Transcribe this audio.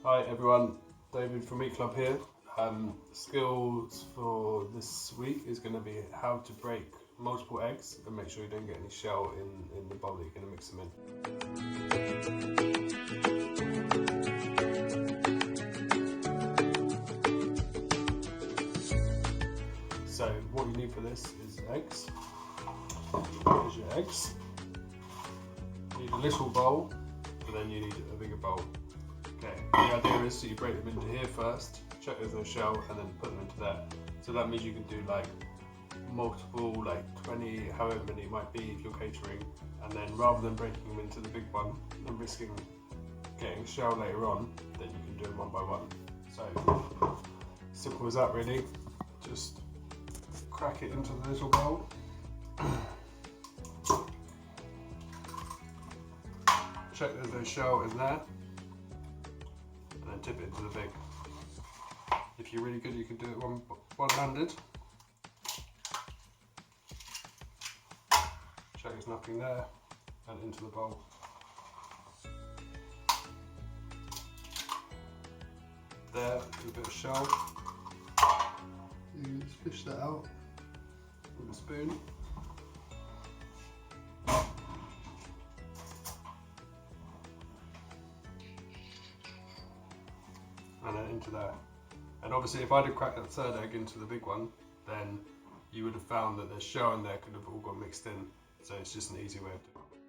Hi everyone, David from Meat Club here. Skills for this week is going to be how to break multiple eggs and make sure you don't get any shell in the bowl that you're going to mix them in. So what you need for this is eggs. Here's your eggs. You need a little bowl, and then you need a bigger bowl. Okay, the idea is that you break them into here first, check there's no shell, and then put them into there. So that means you can do like multiple, like 20, however many it might be if you're catering, and then rather than breaking them into the big one and risking getting shell later on, then you can do them one by one. So simple as that really. Just crack it into the little bowl. Check there's no shell in there. And then tip it into the big. If you're really good, you can do it one-handed. Check there's nothing there, and into the bowl. There, a bit of shell. You just fish that out with a spoon. And then into there. And obviously if I'd have cracked that third egg into the big one, then you would have found that the shell in there could have all got mixed in. So it's just an easy way of doing it.